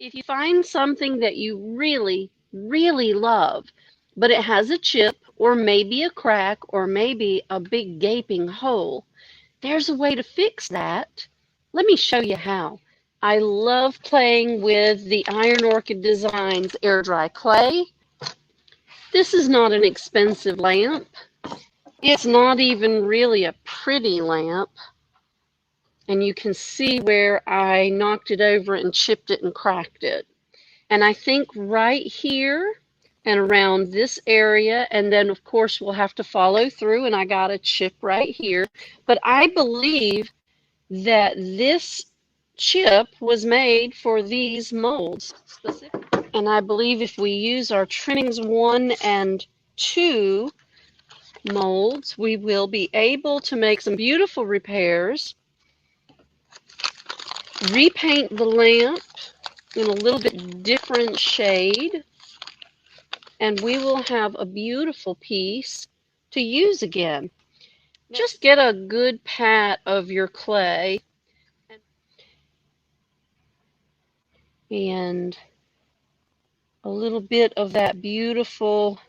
If you find something that you really, really love, but it has a chip or maybe a crack or maybe a big gaping hole, there's a way to fix that. Let me show you how. I love playing with the Iron Orchid Designs Air-Dry Clay. This is not an expensive lamp. It's not even really a pretty lamp. And you can see where I knocked it over and chipped it and cracked it. And I think right here and around this area, and then of course we'll have to follow through, and I got a chip right here. But I believe that this chip was made for these molds specifically. And I believe if we use our Trimmings 1 and 2 molds, we will be able to make some beautiful repairs, repaint the lamp in a little bit different shade, and we will have a beautiful piece to use again. Just get a good pat of your clay and a little bit of that beautiful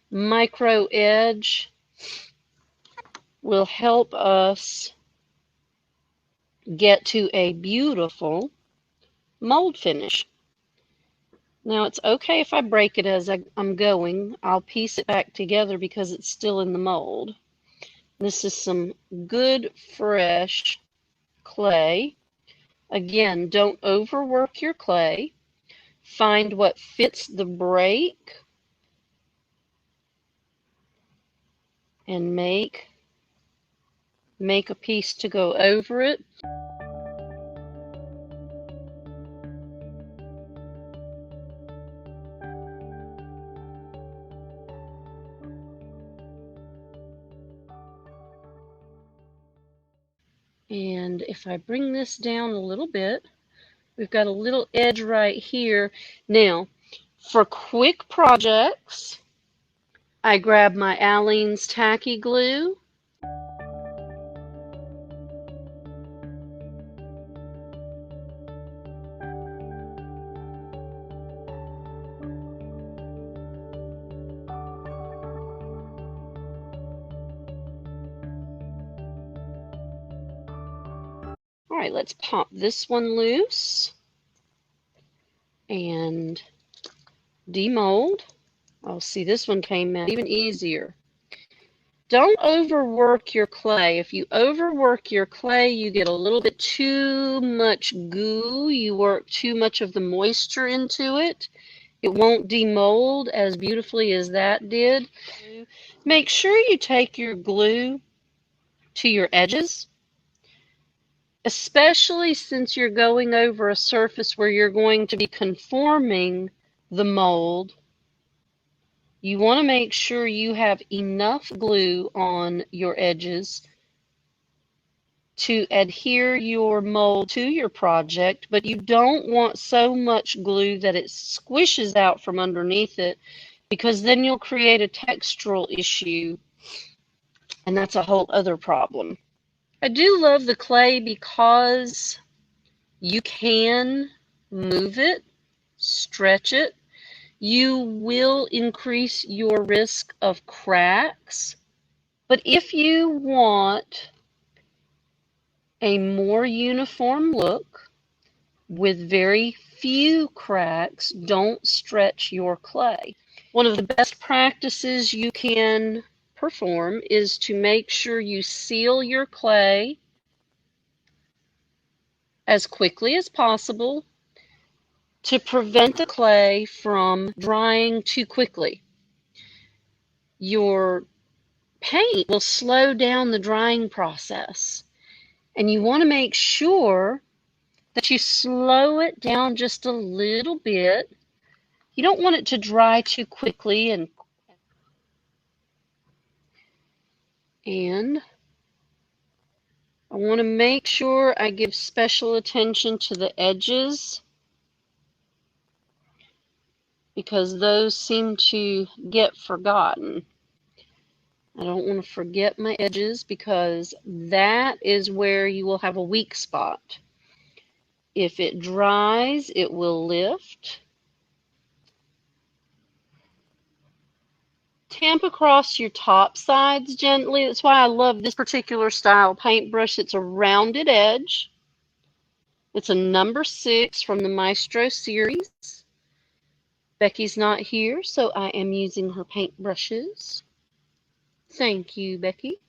micro edge will help us get to a beautiful mold finish. Now it's okay if I break it as I'm going. I'll piece it back together because it's still in the mold. This is some good fresh clay. Again, don't overwork your clay. Find what fits the break and make a piece to go over it. And if I bring this down a little bit, we've got a little edge right here. Now, for quick projects, I grab my ALINE'S tacky glue. All right, let's pop this one loose and demold. Oh, see, this one came out even easier. Don't overwork your clay. If you overwork your clay, you get a little bit too much goo. You work too much of the moisture into it. It won't demold as beautifully as that did. Make sure you take your glue to your edges, especially since you're going over a surface where you're going to be conforming the mold. You want to make sure you have enough glue on your edges to adhere your mold to your project, but you don't want so much glue that it squishes out from underneath it, because then you'll create a textural issue, and that's a whole other problem. I do love the clay because you can move it, stretch it. You will increase your risk of cracks, but if you want a more uniform look with very few cracks, don't stretch your clay. One of the best practices you can perform is to make sure you seal your clay as quickly as possible to prevent the clay from drying too quickly. Your paint will slow down the drying process, and you want to make sure that you slow it down just a little bit. You don't want it to dry too quickly, and I want to make sure I give special attention to the edges, because those seem to get forgotten. I don't want to forget my edges, because that is where you will have a weak spot. If it dries, it will lift. Tamp across your top sides gently. That's why I love this particular style paintbrush. It's a rounded edge. It's a number 6 from the Maestro series. Becky's not here, so I am using her paintbrushes. Thank you, Becky.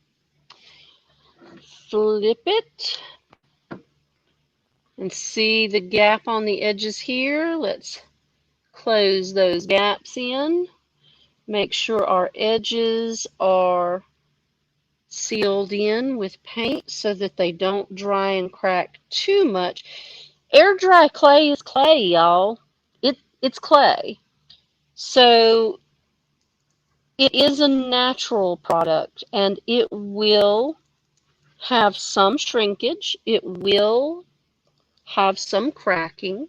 Flip it. And see the gap on the edges here? Let's close those gaps in. Make sure our edges are sealed in with paint so that they don't dry and crack too much. Air dry clay is clay, y'all. It's clay. So it is a natural product, and it will have some shrinkage. It will have some cracking.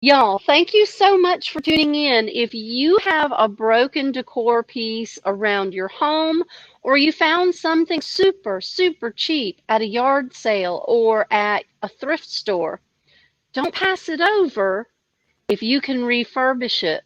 Y'all, thank you so much for tuning in. If you have a broken decor piece around your home, or you found something super, super cheap at a yard sale or at a thrift store, don't pass it over if you can refurbish it.